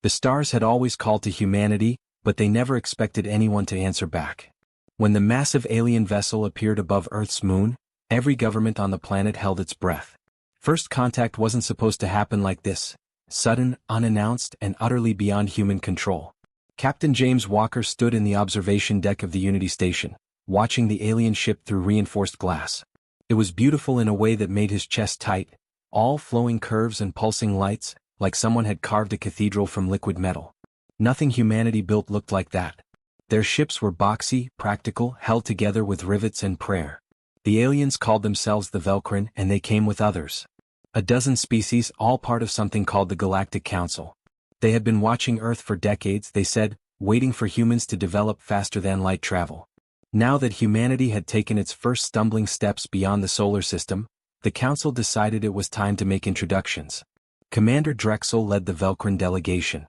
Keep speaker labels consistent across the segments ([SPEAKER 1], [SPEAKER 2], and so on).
[SPEAKER 1] The stars had always called to humanity, but they never expected anyone to answer back. When the massive alien vessel appeared above Earth's moon, every government on the planet held its breath. First contact wasn't supposed to happen like this: sudden, unannounced, and utterly beyond human control. Captain James Walker stood in the observation deck of the Unity station, watching the alien ship through reinforced glass. It was beautiful in a way that made his chest tight, all flowing curves and pulsing lights, like someone had carved a cathedral from liquid metal. Nothing humanity built looked like that. Their ships were boxy, practical, held together with rivets and prayer. The aliens called themselves the Velcrin, and they came with others. A dozen species, all part of something called the Galactic Council. They had been watching Earth for decades, they said, waiting for humans to develop faster-than-light travel. Now that humanity had taken its first stumbling steps beyond the solar system, the Council decided it was time to make introductions. Commander Drexel led the Velcrin delegation.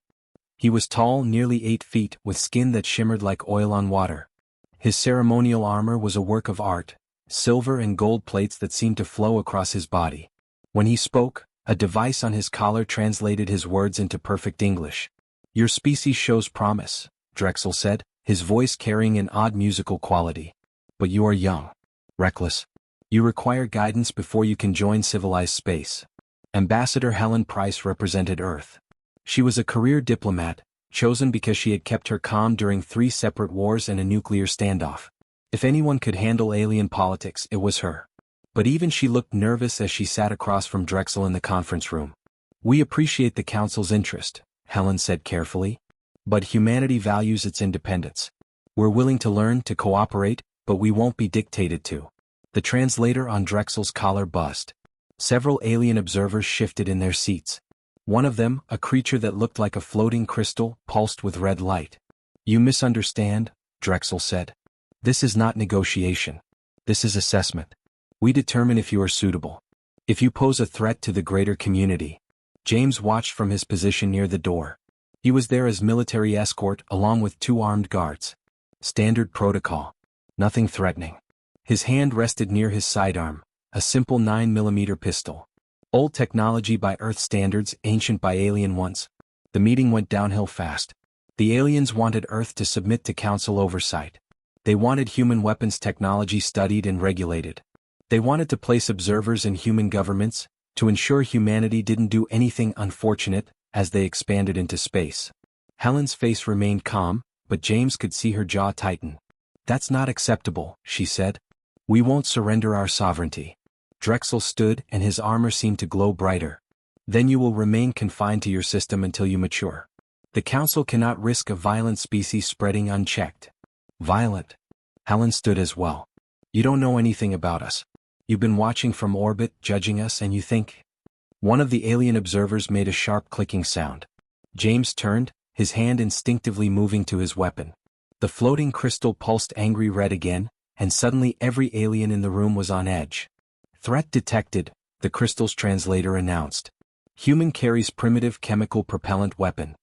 [SPEAKER 1] He was tall, nearly 8 feet, with skin that shimmered like oil on water. His ceremonial armor was a work of art, silver and gold plates that seemed to flow across his body. When he spoke, a device on his collar translated his words into perfect English. "Your species shows promise," Drexel said, his voice carrying an odd musical quality. "But you are young. Reckless. You require guidance before you can join civilized space." Ambassador Helen Price represented Earth. She was a career diplomat, chosen because she had kept her calm during 3 separate wars and a nuclear standoff. If anyone could handle alien politics, it was her. But even she looked nervous as she sat across from Drexel in the conference room. "We appreciate the Council's interest," Helen said carefully. "But humanity values its independence. We're willing to learn, to cooperate, but we won't be dictated to." The translator on Drexel's collar buzzed. Several alien observers shifted in their seats. One of them, a creature that looked like a floating crystal, pulsed with red light. "You misunderstand," Drexel said. "This is not negotiation. This is assessment. We determine if you are suitable. If you pose a threat to the greater community." James watched from his position near the door. He was there as military escort along with 2 armed guards. Standard protocol. Nothing threatening. His hand rested near his sidearm, a simple 9mm pistol. Old technology by Earth standards, ancient by alien ones. The meeting went downhill fast. The aliens wanted Earth to submit to Council oversight. They wanted human weapons technology studied and regulated. They wanted to place observers in human governments, to ensure humanity didn't do anything unfortunate as they expanded into space. Helen's face remained calm, but James could see her jaw tighten. "That's not acceptable," she said. "We won't surrender our sovereignty." Drexel stood, and his armor seemed to glow brighter. "Then you will remain confined to your system until you mature. The Council cannot risk a violent species spreading unchecked." "Violent?" Helen stood as well. "You don't know anything about us. You've been watching from orbit, judging us, and you think—" One of the alien observers made a sharp clicking sound. James turned, his hand instinctively moving to his weapon. The floating crystal pulsed angry red again, and suddenly every alien in the room was on edge. "Threat detected," the crystal's translator announced. "Human carries primitive chemical propellant weapon."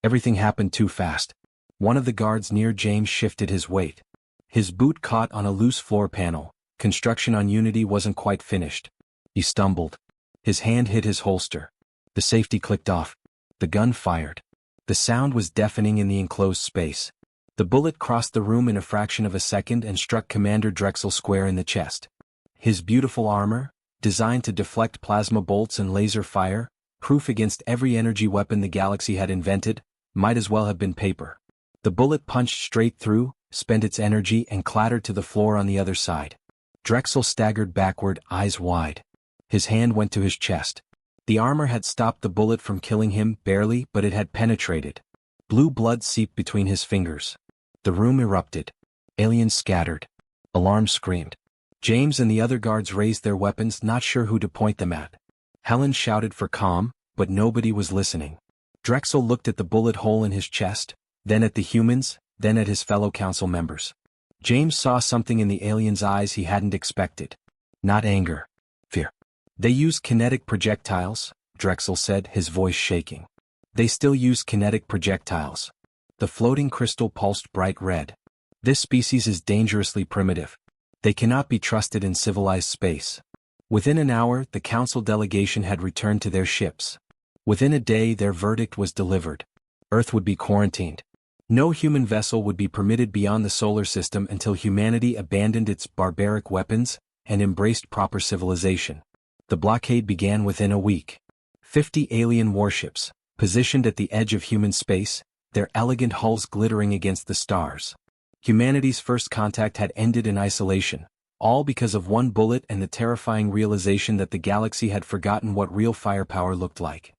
[SPEAKER 1] Everything happened too fast. One of the guards near James shifted his weight. His boot caught on a loose floor panel. Construction on Unity wasn't quite finished. He stumbled. His hand hit his holster. The safety clicked off. The gun fired. The sound was deafening in the enclosed space. The bullet crossed the room in a fraction of a second and struck Commander Drexel square in the chest. His beautiful armor, designed to deflect plasma bolts and laser fire, proof against every energy weapon the galaxy had invented, might as well have been paper. The bullet punched straight through, spent its energy, and clattered to the floor on the other side. Drexel staggered backward, eyes wide. His hand went to his chest. The armor had stopped the bullet from killing him, barely, but it had penetrated. Blue blood seeped between his fingers. The room erupted. Aliens scattered. Alarms screamed. James and the other guards raised their weapons, not sure who to point them at. Helen shouted for calm, but nobody was listening. Drexel looked at the bullet hole in his chest, then at the humans, then at his fellow council members. James saw something in the aliens' eyes he hadn't expected. Not anger. Fear. "They use kinetic projectiles," Drexel said, his voice shaking. "They still use kinetic projectiles." The floating crystal pulsed bright red. "This species is dangerously primitive. They cannot be trusted in civilized space." Within an hour, the council delegation had returned to their ships. Within a day, their verdict was delivered. Earth would be quarantined. No human vessel would be permitted beyond the solar system until humanity abandoned its barbaric weapons and embraced proper civilization. The blockade began within a week. 50 alien warships, positioned at the edge of human space, their elegant hulls glittering against the stars. Humanity's first contact had ended in isolation, all because of one bullet and the terrifying realization that the galaxy had forgotten what real firepower looked like.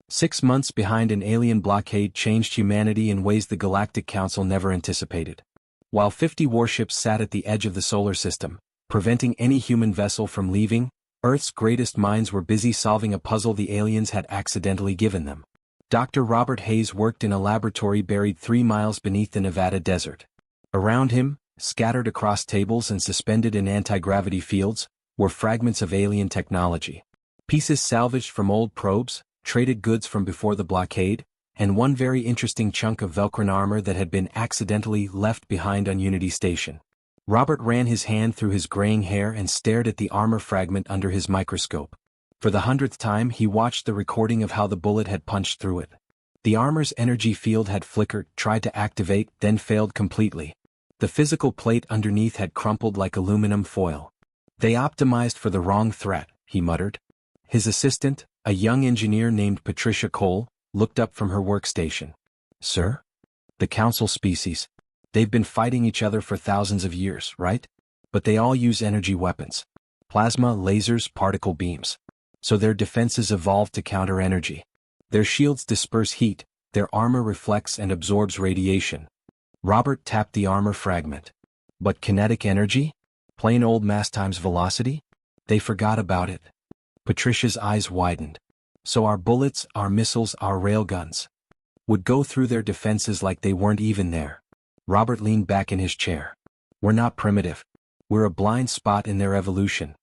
[SPEAKER 1] 6 months behind an alien blockade changed humanity in ways the Galactic Council never anticipated. While 50 warships sat at the edge of the solar system, preventing any human vessel from leaving, Earth's greatest minds were busy solving a puzzle the aliens had accidentally given them. Dr. Robert Hayes worked in a laboratory buried 3 miles beneath the Nevada desert. Around him, scattered across tables and suspended in anti-gravity fields, were fragments of alien technology. Pieces salvaged from old probes, traded goods from before the blockade, and one very interesting chunk of Velcron armor that had been accidentally left behind on Unity Station. Robert ran his hand through his graying hair and stared at the armor fragment under his microscope. For the 100th time he watched the recording of how the bullet had punched through it. The armor's energy field had flickered, tried to activate, then failed completely. The physical plate underneath had crumpled like aluminum foil. They optimized for the wrong threat, he muttered. His assistant, a young engineer named Patricia Cole, looked up from her workstation. Sir? The council species. They've been fighting each other for thousands of years, right? But they all use energy weapons. Plasma, lasers, particle beams. So their defenses evolved to counter energy. Their shields disperse heat, their armor reflects and absorbs radiation. Robert tapped the armor fragment. But kinetic energy? Plain old mass times velocity? They forgot about it. Patricia's eyes widened. So our bullets, our missiles, our railguns would go through their defenses like they weren't even there. Robert leaned back in his chair. We're not primitive. We're a blind spot in their evolution.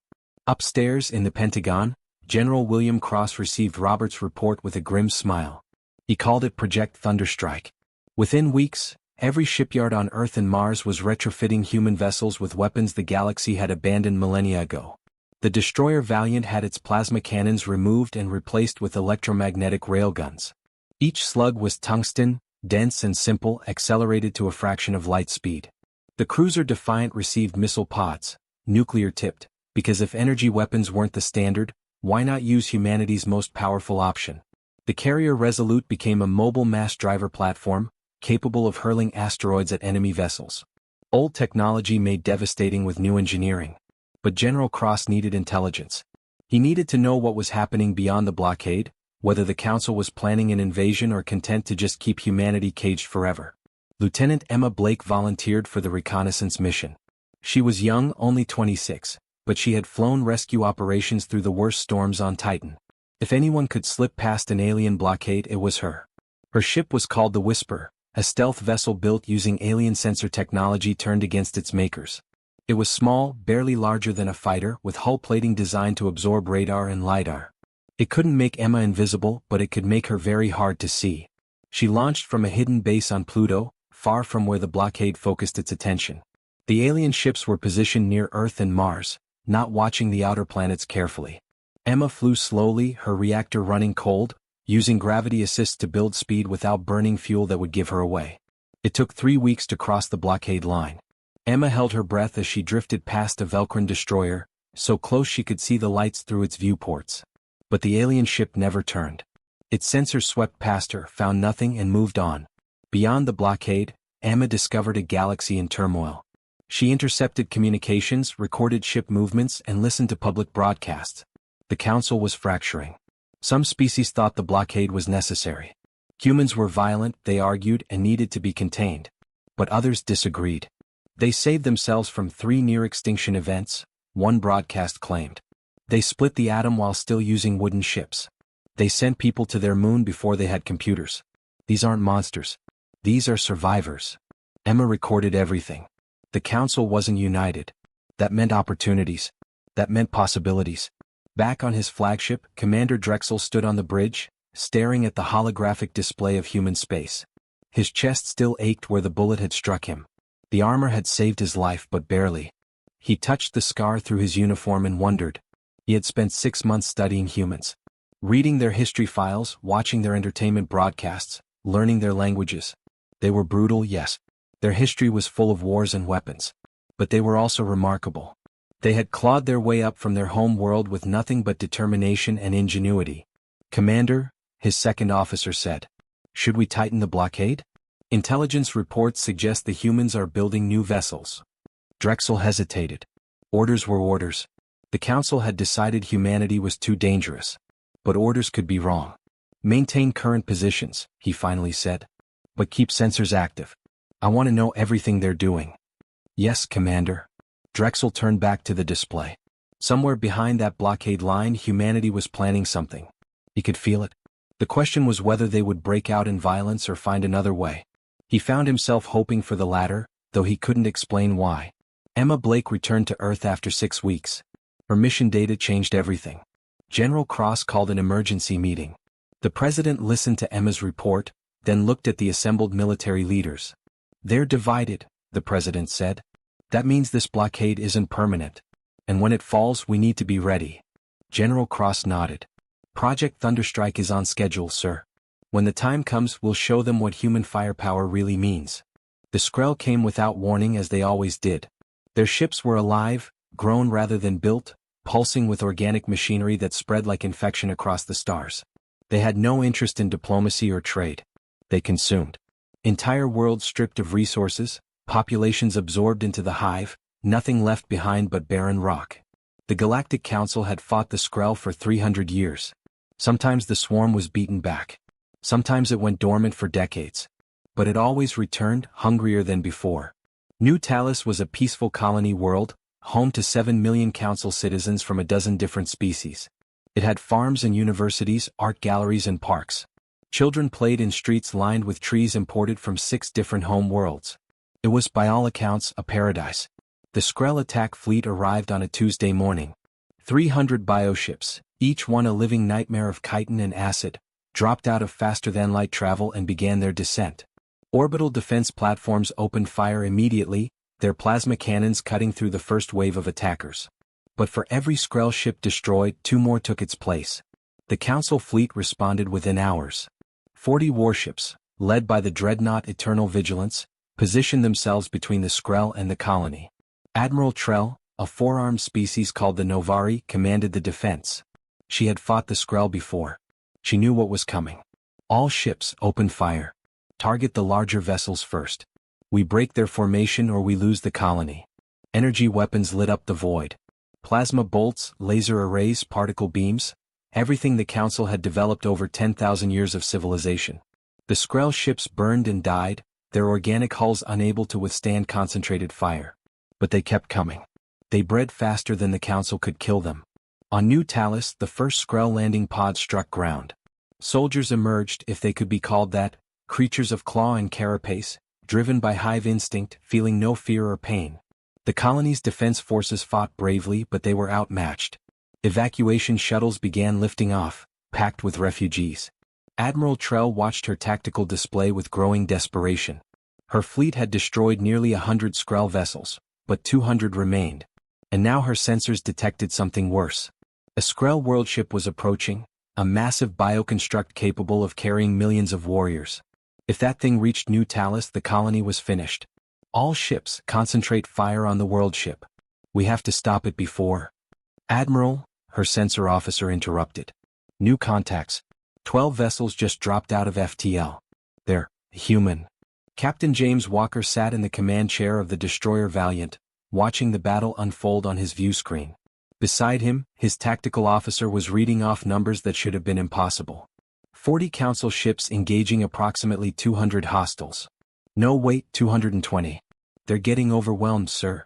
[SPEAKER 1] Upstairs in the Pentagon, General William Cross received Robert's report with a grim smile. He called it Project Thunderstrike. Within weeks, every shipyard on Earth and Mars was retrofitting human vessels with weapons the galaxy had abandoned millennia ago. The destroyer Valiant had its plasma cannons removed and replaced with electromagnetic railguns. Each slug was tungsten, dense and simple, accelerated to a fraction of light speed. The cruiser Defiant received missile pods, nuclear-tipped, because if energy weapons weren't the standard, why not use humanity's most powerful option? The carrier Resolute became a mobile mass driver platform, capable of hurling asteroids at enemy vessels. Old technology made devastating with new engineering. But General Cross needed intelligence. He needed to know what was happening beyond the blockade, whether the Council was planning an invasion or content to just keep humanity caged forever. Lieutenant Emma Blake volunteered for the reconnaissance mission. She was young, only 26, but she had flown rescue operations through the worst storms on Titan. If anyone could slip past an alien blockade, it was her. Her ship was called the Whisper, a stealth vessel built using alien sensor technology turned against its makers. It was small, barely larger than a fighter, with hull plating designed to absorb radar and LiDAR. It couldn't make Emma invisible, but it could make her very hard to see. She launched from a hidden base on Pluto, far from where the blockade focused its attention. The alien ships were positioned near Earth and Mars, not watching the outer planets carefully. Emma flew slowly, her reactor running cold, using gravity assists to build speed without burning fuel that would give her away. It took 3 weeks to cross the blockade line. Emma held her breath as she drifted past a Velcron destroyer, so close she could see the lights through its viewports. But the alien ship never turned. Its sensors swept past her, found nothing and moved on. Beyond the blockade, Emma discovered a galaxy in turmoil. She intercepted communications, recorded ship movements, and listened to public broadcasts. The Council was fracturing. Some species thought the blockade was necessary. Humans were violent, they argued, and needed to be contained. But others disagreed. They saved themselves from 3 near-extinction events, one broadcast claimed. They split the atom while still using wooden ships. They sent people to their moon before they had computers. These aren't monsters. These are survivors. Emma recorded everything. The Council wasn't united. That meant opportunities. That meant possibilities. Back on his flagship, Commander Drexel stood on the bridge, staring at the holographic display of human space. His chest still ached where the bullet had struck him. The armor had saved his life, but barely. He touched the scar through his uniform and wondered. He had spent 6 months studying humans. Reading their history files, watching their entertainment broadcasts, learning their languages. They were brutal, yes. Their history was full of wars and weapons. But they were also remarkable. They had clawed their way up from their home world with nothing but determination and ingenuity. "Commander," his second officer said, "should we tighten the blockade? Intelligence reports suggest the humans are building new vessels." Drexel hesitated. Orders were orders. The council had decided humanity was too dangerous. But orders could be wrong. "Maintain current positions," he finally said. "But keep sensors active. I want to know everything they're doing." "Yes, Commander." Drexel turned back to the display. Somewhere behind that blockade line, humanity was planning something. He could feel it. The question was whether they would break out in violence or find another way. He found himself hoping for the latter, though he couldn't explain why. Emma Blake returned to Earth after 6 weeks. Her mission data changed everything. General Cross called an emergency meeting. The president listened to Emma's report, then looked at the assembled military leaders. "They're divided," the president said. "That means this blockade isn't permanent. And when it falls, we need to be ready." General Cross nodded. "Project Thunderstrike is on schedule, sir. When the time comes, we'll show them what human firepower really means." The Skrell came without warning, as they always did. Their ships were alive, grown rather than built, pulsing with organic machinery that spread like infection across the stars. They had no interest in diplomacy or trade. They consumed. Entire worlds stripped of resources, populations absorbed into the hive, nothing left behind but barren rock. The Galactic Council had fought the Skrell for 300 years. Sometimes the swarm was beaten back. Sometimes it went dormant for decades. But it always returned, hungrier than before. New Talos was a peaceful colony world, home to 7 million council citizens from a dozen different species. It had farms and universities, art galleries and parks. Children played in streets lined with trees imported from 6 different home worlds. It was, by all accounts, a paradise. The Skrell attack fleet arrived on a Tuesday morning. 300 bioships, each one a living nightmare of chitin and acid, dropped out of faster-than-light travel and began their descent. Orbital defense platforms opened fire immediately, their plasma cannons cutting through the first wave of attackers. But for every Skrell ship destroyed, 2 more took its place. The Council fleet responded within hours. 40 warships, led by the dreadnought Eternal Vigilance, positioned themselves between the Skrell and the colony. Admiral Trell, a 4-armed species called the Novari, commanded the defense. She had fought the Skrell before. She knew what was coming. "All ships, open fire. Target the larger vessels first. We break their formation or we lose the colony." Energy weapons lit up the void. Plasma bolts, laser arrays, particle beams, everything the Council had developed over 10,000 years of civilization. The Skrell ships burned and died, their organic hulls unable to withstand concentrated fire. But they kept coming. They bred faster than the Council could kill them. On New Talos, the first Skrell landing pod struck ground. Soldiers emerged, if they could be called that, creatures of claw and carapace, driven by hive instinct, feeling no fear or pain. The colony's defense forces fought bravely, but they were outmatched. Evacuation shuttles began lifting off, packed with refugees. Admiral Trell watched her tactical display with growing desperation. Her fleet had destroyed nearly 100 Skrell vessels, but 200 remained. And now her sensors detected something worse. A Skrell worldship was approaching, a massive bioconstruct capable of carrying millions of warriors. If that thing reached New Talos, the colony was finished. "All ships, concentrate fire on the worldship. We have to stop it before—" "Admiral," her sensor officer interrupted. "New contacts. 12 vessels just dropped out of FTL. They're human." Captain James Walker sat in the command chair of the destroyer Valiant, watching the battle unfold on his view screen. Beside him, his tactical officer was reading off numbers that should have been impossible. 40 Council ships engaging approximately 200 hostiles. "No, wait, 220. They're getting overwhelmed, sir."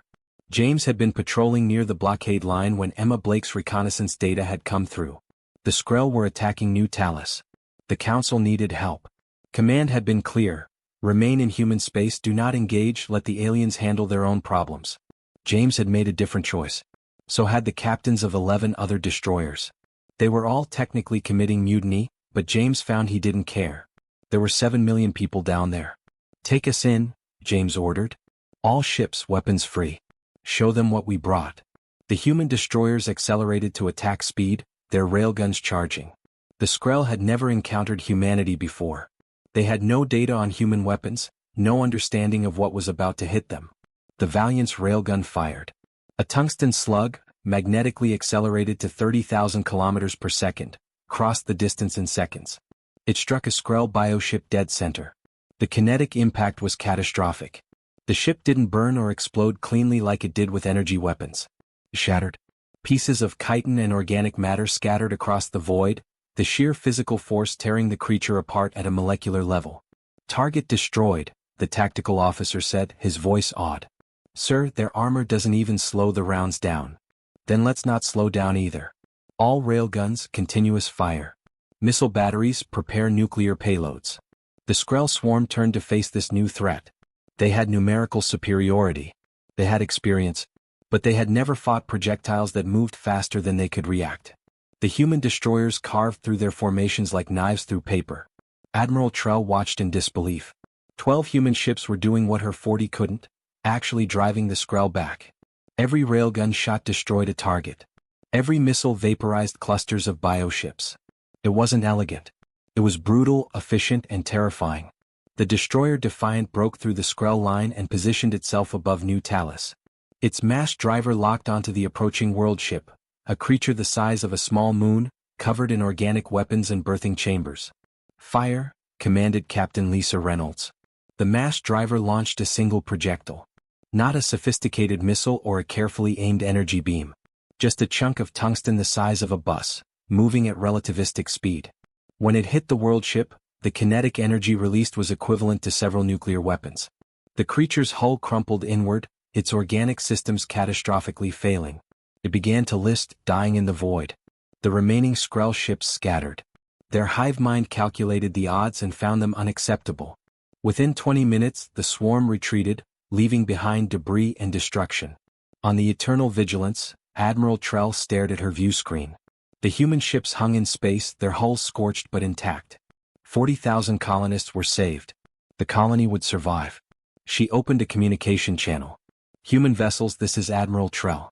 [SPEAKER 1] James had been patrolling near the blockade line when Emma Blake's reconnaissance data had come through. The Skrell were attacking New Talos. The Council needed help. Command had been clear: remain in human space, do not engage, let the aliens handle their own problems. James had made a different choice. So had the captains of 11 other destroyers. They were all technically committing mutiny, but James found he didn't care. There were 7 million people down there. "Take us in," James ordered. "All ships, weapons free. Show them what we brought." The human destroyers accelerated to attack speed, their railguns charging. The Skrell had never encountered humanity before. They had no data on human weapons, no understanding of what was about to hit them. The Valiant's railgun fired. A tungsten slug, magnetically accelerated to 30,000 kilometers per second, crossed the distance in seconds. It struck a Skrull bioship dead center. The kinetic impact was catastrophic. The ship didn't burn or explode cleanly like it did with energy weapons. Shattered. Pieces of chitin and organic matter scattered across the void, the sheer physical force tearing the creature apart at a molecular level. Target destroyed, the tactical officer said, his voice awed. Sir, their armor doesn't even slow the rounds down. Then let's not slow down either. All railguns, continuous fire. Missile batteries, prepare nuclear payloads. The Skrull swarm turned to face this new threat. They had numerical superiority. They had experience. But they had never fought projectiles that moved faster than they could react. The human destroyers carved through their formations like knives through paper. Admiral Trell watched in disbelief. 12 human ships were doing what her 40 couldn't, actually driving the Skrull back. Every railgun shot destroyed a target. Every missile vaporized clusters of bioships. It wasn't elegant. It was brutal, efficient, and terrifying. The destroyer Defiant broke through the Skrull line and positioned itself above New Talos. Its mass driver locked onto the approaching world ship, a creature the size of a small moon, covered in organic weapons and birthing chambers. Fire, commanded Captain Lisa Reynolds. The mass driver launched a single projectile. Not a sophisticated missile or a carefully aimed energy beam. Just a chunk of tungsten the size of a bus, moving at relativistic speed. When it hit the world ship, the kinetic energy released was equivalent to several nuclear weapons. The creature's hull crumpled inward, its organic systems catastrophically failing. It began to list, dying in the void. The remaining Skrull ships scattered. Their hive mind calculated the odds and found them unacceptable. Within 20 minutes, the swarm retreated, leaving behind debris and destruction. On the Eternal Vigilance, Admiral Trell stared at her view screen. The human ships hung in space, their hulls scorched but intact. 40,000 colonists were saved. The colony would survive. She opened a communication channel. Human vessels, this is Admiral Trell.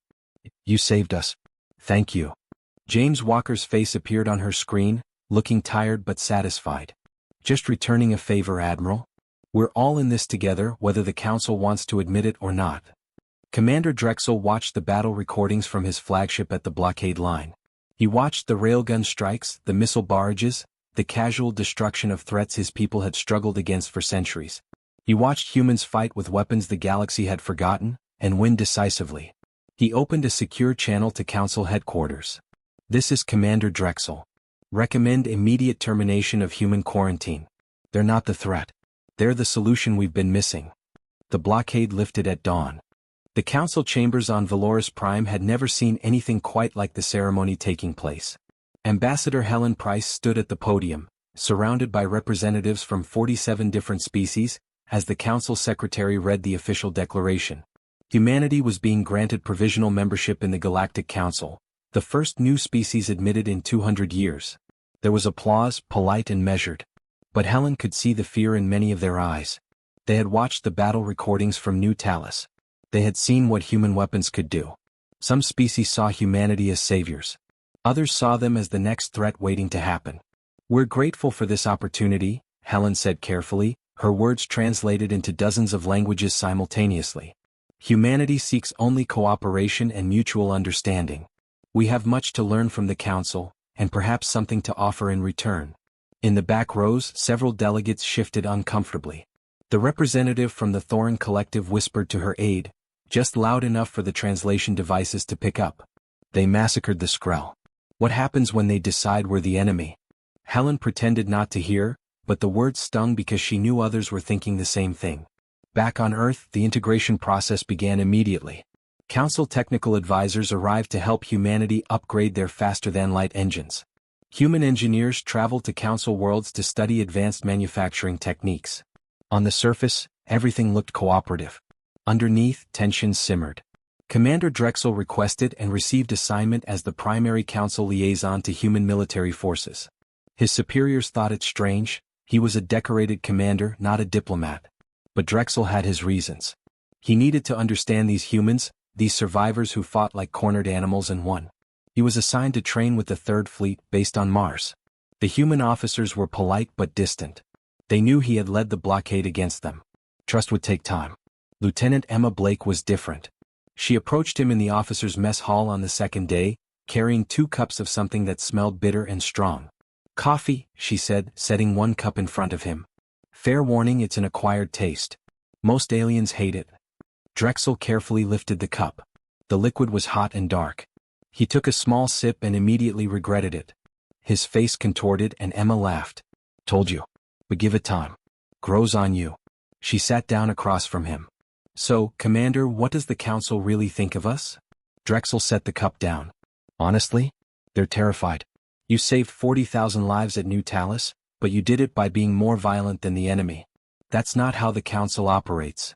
[SPEAKER 1] You saved us. Thank you. James Walker's face appeared on her screen, looking tired but satisfied. Just returning a favor, Admiral. We're all in this together, whether the Council wants to admit it or not. Commander Drexel watched the battle recordings from his flagship at the blockade line. He watched the railgun strikes, the missile barrages, the casual destruction of threats his people had struggled against for centuries. He watched humans fight with weapons the galaxy had forgotten, and win decisively. He opened a secure channel to Council headquarters. This is Commander Drexel. Recommend immediate termination of human quarantine. They're not the threat. They're the solution we've been missing. The blockade lifted at dawn. The council chambers on Valoris Prime had never seen anything quite like the ceremony taking place. Ambassador Helen Price stood at the podium, surrounded by representatives from 47 different species, as the council secretary read the official declaration. Humanity was being granted provisional membership in the Galactic Council, the first new species admitted in 200 years. There was applause, polite and measured. But Helen could see the fear in many of their eyes. They had watched the battle recordings from New Talos. They had seen what human weapons could do. Some species saw humanity as saviors. Others saw them as the next threat waiting to happen. We're grateful for this opportunity, Helen said carefully, her words translated into dozens of languages simultaneously. Humanity seeks only cooperation and mutual understanding. We have much to learn from the Council, and perhaps something to offer in return. In the back rows, several delegates shifted uncomfortably. The representative from the Thorin Collective whispered to her aide, just loud enough for the translation devices to pick up. They massacred the Skrull. What happens when they decide we're the enemy? Helen pretended not to hear, but the words stung because she knew others were thinking the same thing. Back on Earth, the integration process began immediately. Council technical advisors arrived to help humanity upgrade their faster-than-light engines. Human engineers traveled to Council worlds to study advanced manufacturing techniques. On the surface, everything looked cooperative. Underneath, tensions simmered. Commander Drexel requested and received assignment as the primary Council liaison to human military forces. His superiors thought it strange. He was a decorated commander, not a diplomat. But Drexel had his reasons. He needed to understand these humans, these survivors who fought like cornered animals and won. He was assigned to train with the Third Fleet, based on Mars. The human officers were polite but distant. They knew he had led the blockade against them. Trust would take time. Lieutenant Emma Blake was different. She approached him in the officers' mess hall on the second day, carrying 2 cups of something that smelled bitter and strong. "Coffee," she said, setting 1 cup in front of him. "Fair warning, it's an acquired taste. Most aliens hate it." Drexel carefully lifted the cup. The liquid was hot and dark. He took a small sip and immediately regretted it. His face contorted and Emma laughed. "Told you. But give it time. Grows on you." She sat down across from him. "So, Commander, what does the Council really think of us?" Drexel set the cup down. "Honestly? They're terrified. You saved 40,000 lives at New Talos, but you did it by being more violent than the enemy. That's not how the Council operates."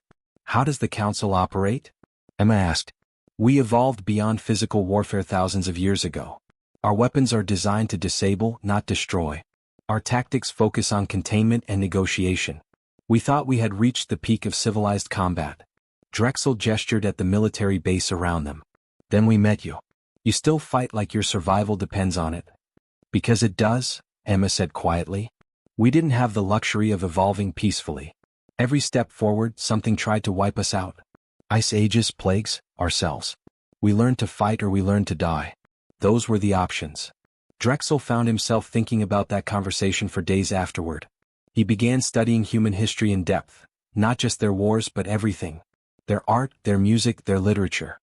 [SPEAKER 1] "How does the Council operate?" Emma asked. "We evolved beyond physical warfare thousands of years ago. Our weapons are designed to disable, not destroy. Our tactics focus on containment and negotiation. We thought we had reached the peak of civilized combat." Drexel gestured at the military base around them. "Then we met you. You still fight like your survival depends on it." "Because it does," Emma said quietly. "We didn't have the luxury of evolving peacefully. Every step forward, something tried to wipe us out. Ice ages, plagues, ourselves. We learned to fight or we learned to die. Those were the options." Drexel found himself thinking about that conversation for days afterward. He began studying human history in depth, not just their wars but everything. Their art, their music, their literature.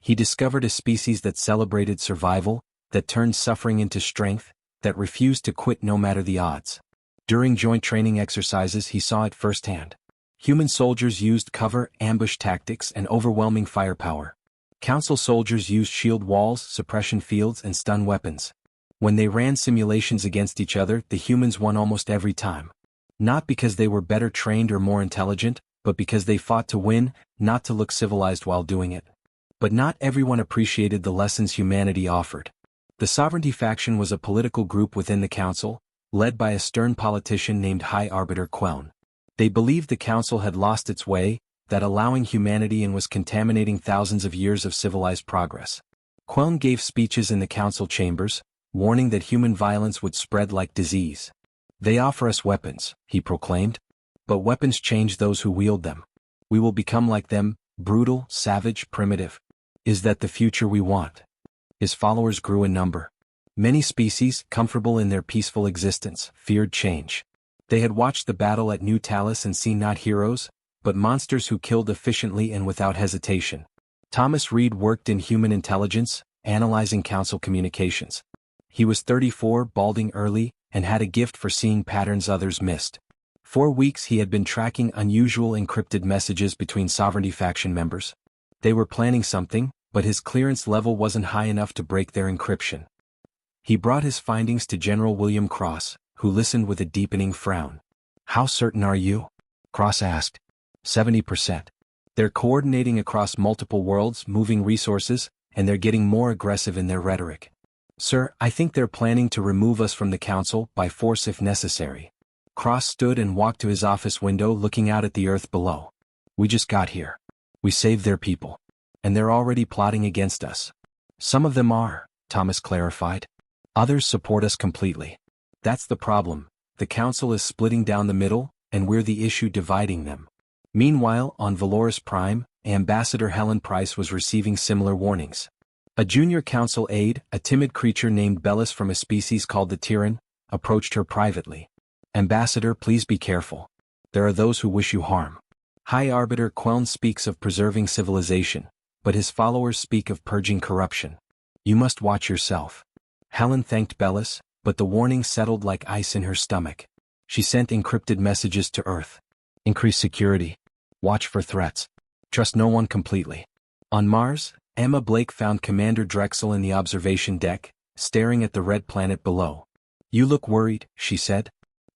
[SPEAKER 1] He discovered a species that celebrated survival, that turned suffering into strength, that refused to quit no matter the odds. During joint training exercises he saw it firsthand. Human soldiers used cover, ambush tactics, and overwhelming firepower. Council soldiers used shield walls, suppression fields, and stun weapons. When they ran simulations against each other, the humans won almost every time. Not because they were better trained or more intelligent, but because they fought to win, not to look civilized while doing it. But not everyone appreciated the lessons humanity offered. The Sovereignty faction was a political group within the Council, led by a stern politician named High Arbiter Queln. They believed the Council had lost its way, that allowing humanity in was contaminating thousands of years of civilized progress. Queln gave speeches in the Council chambers, warning that human violence would spread like disease. "They offer us weapons," he proclaimed. "But weapons change those who wield them. We will become like them, brutal, savage, primitive. Is that the future we want?" His followers grew in number. Many species, comfortable in their peaceful existence, feared change. They had watched the battle at New Talos and seen not heroes, but monsters who killed efficiently and without hesitation. Thomas Reed worked in human intelligence, analyzing Council communications. He was 34, balding early, and had a gift for seeing patterns others missed. For weeks he had been tracking unusual encrypted messages between Sovereignty faction members. They were planning something, but his clearance level wasn't high enough to break their encryption. He brought his findings to General William Cross, who listened with a deepening frown. "How certain are you?" Cross asked. 70%. "They're coordinating across multiple worlds, moving resources, and they're getting more aggressive in their rhetoric. Sir, I think they're planning to remove us from the Council, by force if necessary." Cross stood and walked to his office window looking out at the earth below. "We just got here. We saved their people. And they're already plotting against us." "Some of them are," Thomas clarified. "Others support us completely. That's the problem. The Council is splitting down the middle, and we're the issue dividing them." Meanwhile, on Valoris Prime, Ambassador Helen Price was receiving similar warnings. A junior Council aide, a timid creature named Bellis from a species called the Tyran, approached her privately. "Ambassador, please be careful. There are those who wish you harm. High Arbiter Queln speaks of preserving civilization, but his followers speak of purging corruption. You must watch yourself." Helen thanked Bellis, but the warning settled like ice in her stomach. She sent encrypted messages to Earth. "Increase security. Watch for threats. Trust no one completely." On Mars, Emma Blake found Commander Drexel in the observation deck, staring at the red planet below. "You look worried," she said.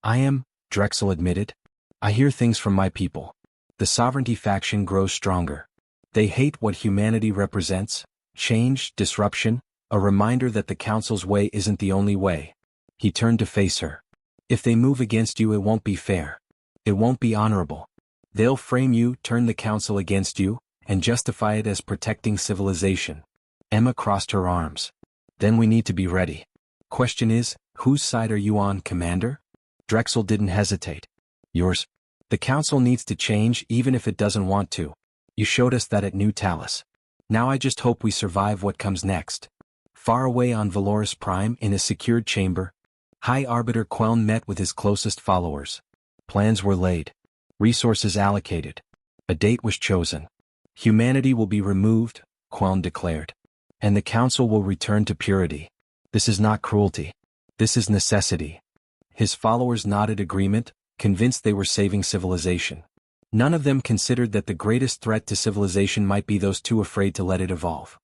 [SPEAKER 1] "I am," Drexel admitted. "I hear things from my people. The Sovereignty faction grows stronger. They hate what humanity represents: change, disruption, a reminder that the Council's way isn't the only way." He turned to face her. "If they move against you, it won't be fair. It won't be honorable. They'll frame you, turn the Council against you, and justify it as protecting civilization." Emma crossed her arms. "Then we need to be ready. Question is, whose side are you on, Commander?" Drexel didn't hesitate. Yours? The council needs to change even if it doesn't want to. You showed us that at New Talos. Now I just hope we survive what comes next. Far away on Valoris Prime in a secured chamber, High Arbiter Queln met with his closest followers. Plans were laid. Resources allocated. A date was chosen. Humanity will be removed, Queln declared. And the council will return to purity. This is not cruelty. This is necessity. His followers nodded agreement, convinced they were saving civilization. None of them considered that the greatest threat to civilization might be those too afraid to let it evolve.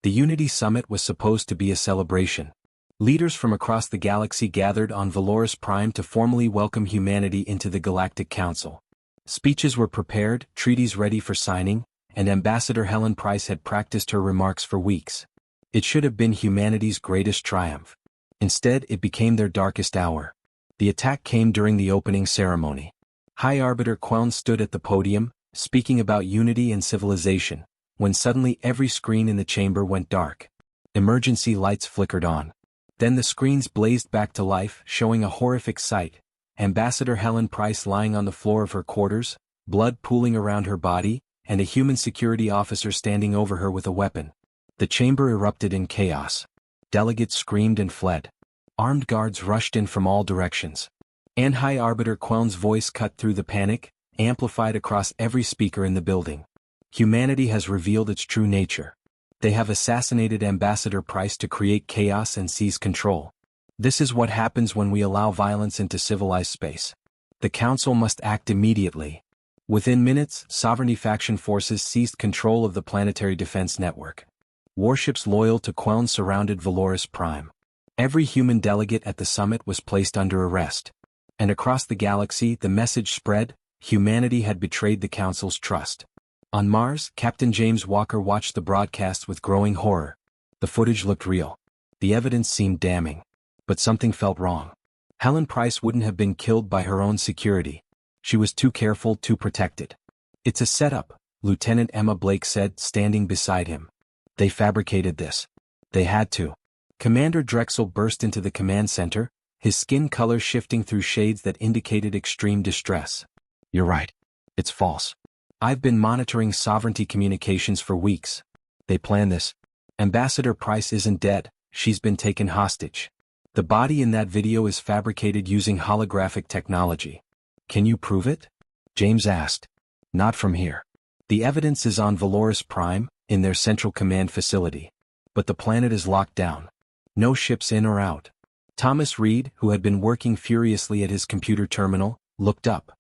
[SPEAKER 1] The Unity Summit was supposed to be a celebration. Leaders from across the galaxy gathered on Valoris Prime to formally welcome humanity into the Galactic Council. Speeches were prepared, treaties ready for signing, and Ambassador Helen Price had practiced her remarks for weeks. It should have been humanity's greatest triumph. Instead, it became their darkest hour. The attack came during the opening ceremony. High Arbiter Queln stood at the podium, speaking about unity and civilization, when suddenly every screen in the chamber went dark. Emergency lights flickered on. Then the screens blazed back to life, showing a horrific sight. Ambassador Helen Price lying on the floor of her quarters, blood pooling around her body, and a human security officer standing over her with a weapon. The chamber erupted in chaos. Delegates screamed and fled. Armed guards rushed in from all directions. And High Arbiter Queln's voice cut through the panic, amplified across every speaker in the building. Humanity has revealed its true nature. They have assassinated Ambassador Price to create chaos and seize control. This is what happens when we allow violence into civilized space. The Council must act immediately. Within minutes, Sovereignty faction forces seized control of the planetary defense network. Warships loyal to Queln surrounded Valoris Prime. Every human delegate at the summit was placed under arrest. And across the galaxy, the message spread: humanity had betrayed the Council's trust. On Mars, Captain James Walker watched the broadcast with growing horror. The footage looked real. The evidence seemed damning. But something felt wrong. Helen Price wouldn't have been killed by her own security. She was too careful, too protected. It's a setup, Lieutenant Emma Blake said, standing beside him. They fabricated this. They had to. Commander Drexel burst into the command center, his skin color shifting through shades that indicated extreme distress. You're right. It's false. I've been monitoring Sovereignty communications for weeks. They planned this. Ambassador Price isn't dead, she's been taken hostage. The body in that video is fabricated using holographic technology. Can you prove it? James asked. Not from here. The evidence is on Valoris Prime, in their central command facility. But the planet is locked down. No ships in or out. Thomas Reed, who had been working furiously at his computer terminal, looked up.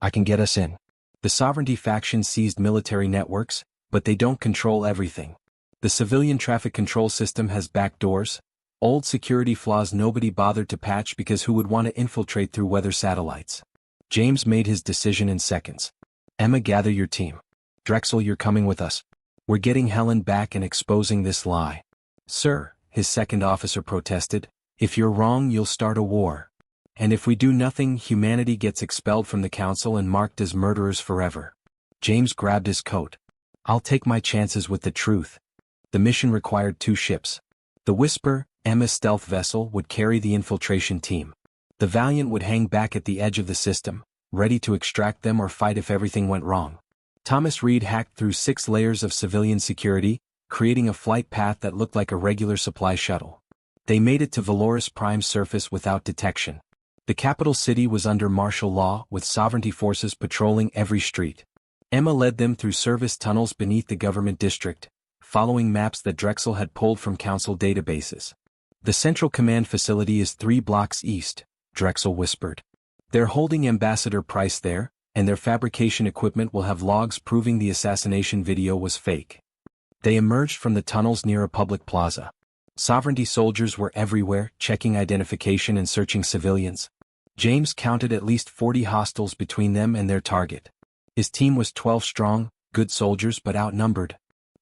[SPEAKER 1] I can get us in. The Sovereignty faction seized military networks, but they don't control everything. The civilian traffic control system has backdoors, old security flaws nobody bothered to patch because who would want to infiltrate through weather satellites? James made his decision in seconds. Emma, gather your team. Drexel, you're coming with us. We're getting Helen back and exposing this lie. Sir, his second officer protested, if you're wrong you'll start a war. And if we do nothing, humanity gets expelled from the Council and marked as murderers forever. James grabbed his coat. I'll take my chances with the truth. The mission required 2 ships. The Whisper, Emma's stealth vessel, would carry the infiltration team. The Valiant would hang back at the edge of the system, ready to extract them or fight if everything went wrong. Thomas Reed hacked through 6 layers of civilian security, creating a flight path that looked like a regular supply shuttle. They made it to Valoris Prime's surface without detection. The capital city was under martial law, with Sovereignty forces patrolling every street. Emma led them through service tunnels beneath the government district, following maps that Drexel had pulled from Council databases. The central command facility is 3 blocks east, Drexel whispered. They're holding Ambassador Price there, and their fabrication equipment will have logs proving the assassination video was fake. They emerged from the tunnels near a public plaza. Sovereignty soldiers were everywhere, checking identification and searching civilians. James counted at least 40 hostiles between them and their target. His team was 12 strong, good soldiers but outnumbered.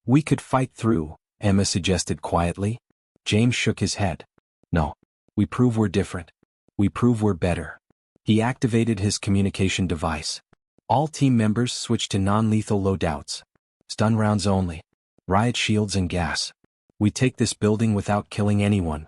[SPEAKER 1] We could fight through, Emma suggested quietly. James shook his head. No. We prove we're different. We prove we're better. He activated his communication device. All team members switched to non-lethal loadouts. Stun rounds only. Riot shields and gas. We take this building without killing anyone.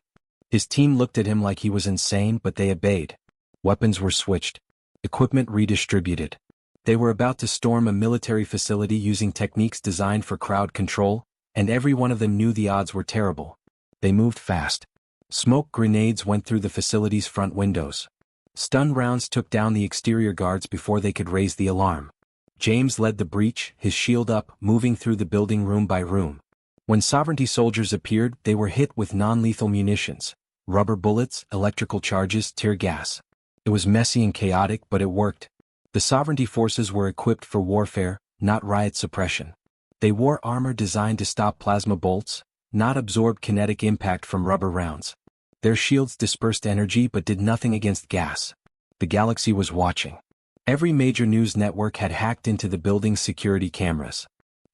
[SPEAKER 1] His team looked at him like he was insane, but they obeyed. Weapons were switched. equipment redistributed. They were about to storm a military facility using techniques designed for crowd control, and every one of them knew the odds were terrible. They moved fast. Smoke grenades went through the facility's front windows. Stun rounds took down the exterior guards before they could raise the alarm. James led the breach, his shield up, moving through the building room by room. When Sovereignty soldiers appeared, they were hit with non-lethal munitions, rubber bullets, electrical charges, tear gas. It was messy and chaotic, but it worked. The Sovereignty forces were equipped for warfare, not riot suppression. They wore armor designed to stop plasma bolts, not absorb kinetic impact from rubber rounds. Their shields dispersed energy but did nothing against gas. The galaxy was watching. Every major news network had hacked into the building's security cameras.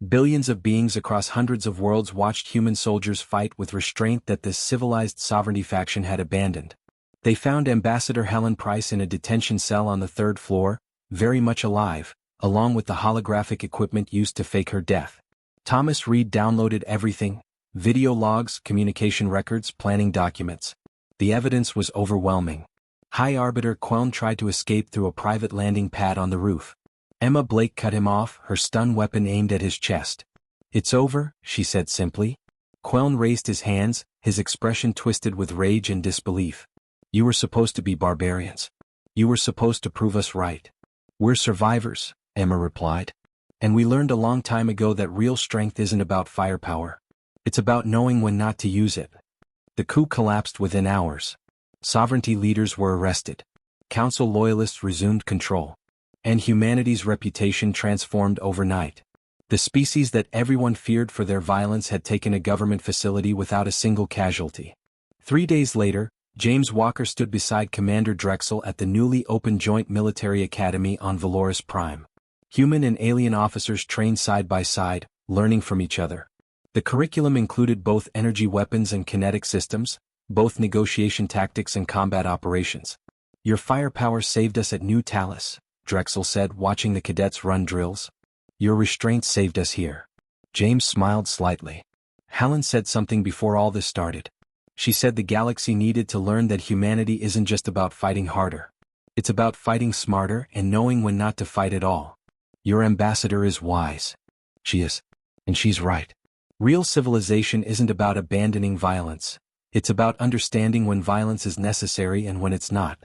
[SPEAKER 1] Billions of beings across hundreds of worlds watched human soldiers fight with restraint that this civilized Sovereignty faction had abandoned. They found Ambassador Helen Price in a detention cell on the 3rd floor, very much alive, along with the holographic equipment used to fake her death. Thomas Reed downloaded everything: video logs, communication records, planning documents. The evidence was overwhelming. High Arbiter Queln tried to escape through a private landing pad on the roof. Emma Blake cut him off, her stun weapon aimed at his chest. "It's over," she said simply. Queln raised his hands, his expression twisted with rage and disbelief. "You were supposed to be barbarians. You were supposed to prove us right." "We're survivors," Emma replied. "And we learned a long time ago that real strength isn't about firepower. It's about knowing when not to use it." The coup collapsed within hours. Sovereignty leaders were arrested. Council loyalists resumed control. And humanity's reputation transformed overnight. The species that everyone feared for their violence had taken a government facility without a single casualty. 3 days later, James Walker stood beside Commander Drexel at the newly opened Joint Military Academy on Valoris Prime. Human and alien officers trained side by side, learning from each other. The curriculum included both energy weapons and kinetic systems, both negotiation tactics and combat operations. "Your firepower saved us at New Talos," Drexel said, watching the cadets run drills. "Your restraint saved us here." James smiled slightly. Helen said something before all this started. She said the galaxy needed to learn that humanity isn't just about fighting harder. It's about fighting smarter and knowing when not to fight at all. "Your ambassador is wise." "She is. And she's right. Real civilization isn't about abandoning violence. It's about understanding when violence is necessary and when it's not.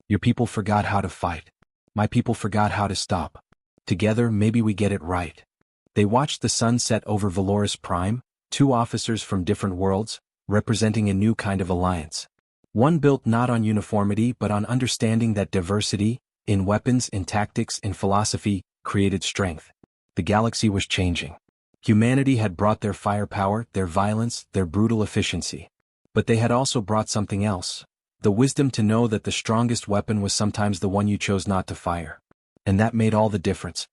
[SPEAKER 1] Your people forgot how to fight. My people forgot how to stop. Together, maybe we get it right." They watched the sun set over Valoris Prime, 2 officers from different worlds, representing a new kind of alliance. One built not on uniformity but on understanding that diversity, in weapons, in tactics, in philosophy, created strength. The galaxy was changing. Humanity had brought their firepower, their violence, their brutal efficiency. But they had also brought something else: the wisdom to know that the strongest weapon was sometimes the one you chose not to fire. And that made all the difference.